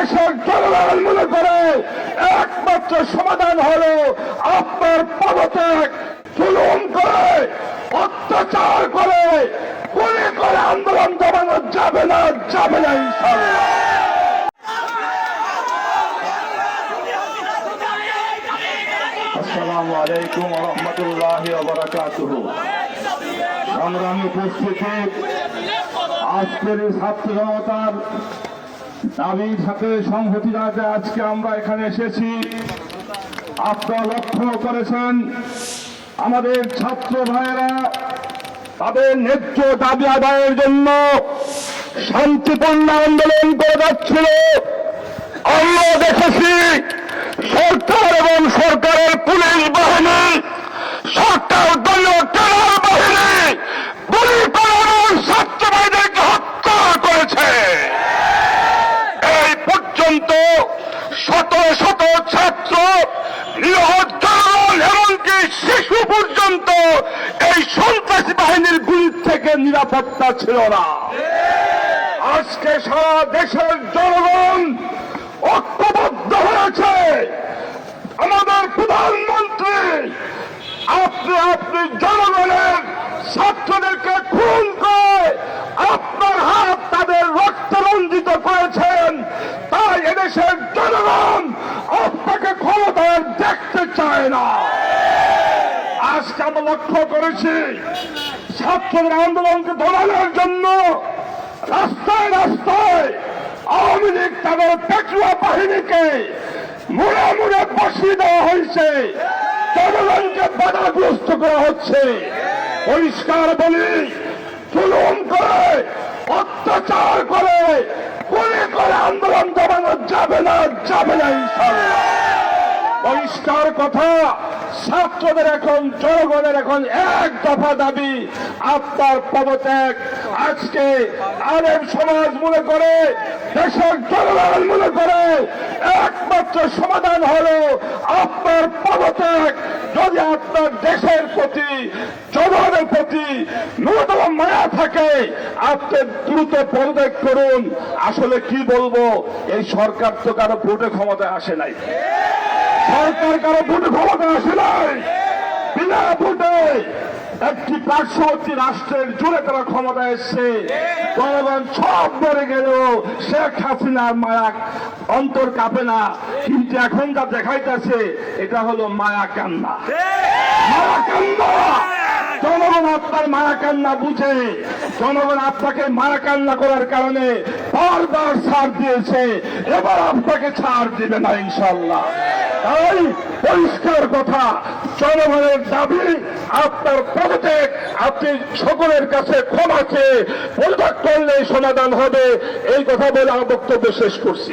দেশের জনগণ মনে করে একমাত্র সমাধান হলো আপনার পদত্যাগ। জুলুম করে, অত্যাচার করে, গুলি করে আন্দোলন দমানো যাবে না, যাবে না ইনশাআল্লাহ। আসসালামু আলাইকুম ওয়া রাহমাতুল্লাহি ওয়া বারাকাতুহু। সংগ্রামী উপস্থিতি, আজকের এই ছাত্র জনতার দাবির সাথে সংহতি জানাতে আজকে আমরা এখানে এসেছি। আপনারা লক্ষ্য করেছেন আমাদের ছাত্র ভাইয়েরা তাদের ন্যায্য দাবি আদায়ের জন্য শান্তিপূর্ণ আন্দোলন করে যাচ্ছিল। আমরা দেখেছি সরকার এবং সরকারের পুলিশ বাহিনী, সরকার দলীয় ট্রেনার বাহিনী গুলি করে ছাত্র ভাইদেরকে হত্যা করেছে। এই পর্যন্ত শত শত ছাত্র, এমনকি শিশু পর্যন্ত এই সন্ত্রাসী বাহিনীর গুলির থেকে নিরাপত্তা ছিল না। আজকে সারা দেশের জনগণ ঐক্যবদ্ধ হয়েছে। আমাদের প্রধানমন্ত্রী আপনি জনগণের ছাত্রদেরকে খুন করে আপনার হাত তাদের রক্ত রঞ্জিত করেছেন। তাই এদেশের জনগণ আপনাকে ক্ষমতায় দেখতে চায় না। আজকে আমরা লক্ষ্য করেছি ছাত্রদের আন্দোলনকে দমানোর জন্য রাস্তায় রাস্তায় আওয়ামী লীগ তাদের পেটুয়া বাহিনীকে মুড়ে মুড়ে বসিয়ে দেওয়া হয়েছে। জনগণকে বাধাগ্রস্ত করা হচ্ছে। পরিষ্কার বলি, জুলুম করে, অত্যাচার করে, গুলি করে আন্দোলন দমানো যাবে না, যাবে না ইনশাআল্লাহ। পরিষ্কার কথা, ছাত্রদের এখন, জনগণের এখন এক দফা দাবি আপনার পদত্যাগ। আজকে আলেম সমাজ মনে করে, দেশের জনগণ মনে করে একমাত্র সমাধান হলো আপনার পদত্যাগ। যদি আপনার দেশের প্রতি, জনগণের প্রতি ন্যূনতম মায়া থাকে, আপনি দ্রুত পদত্যাগ করুন। আসলে কি বলবো, এই সরকার তো কারো ভোটে ক্ষমতায় আসে নাই। সরকার কারো ভোটে ক্ষমতায় আসে নাই। বিনা ভোটে একটি পার্শ্ববর্তী রাষ্ট্রের জুড়ে তারা ক্ষমতা এসছে। জনগণ সব মরে গেলেও শেখ হাসিনার মায়া অন্তর কাঁপে না। কিন্তু এখন যা দেখাইতেছে এটা হলো মায়া কান্না। মায়া কান্না, জনগণ আপনার মায়া কান্না বুঝে। জনগণ আপনাকে মায়া কান্না করার কারণে বারবার ছাড় দিয়েছে, এবার আপনাকে ছাড় দিবে না ইনশাআল্লাহ। তাই পরিষ্কার কথা, জনগণের দাবি আপনার পদত্যাগ। আপনি সকলের কাছে ক্ষমা চেয়ে পদত্যাগ করলে সমাধান হবে। এই কথা বলে আমার বক্তব্য শেষ করছি।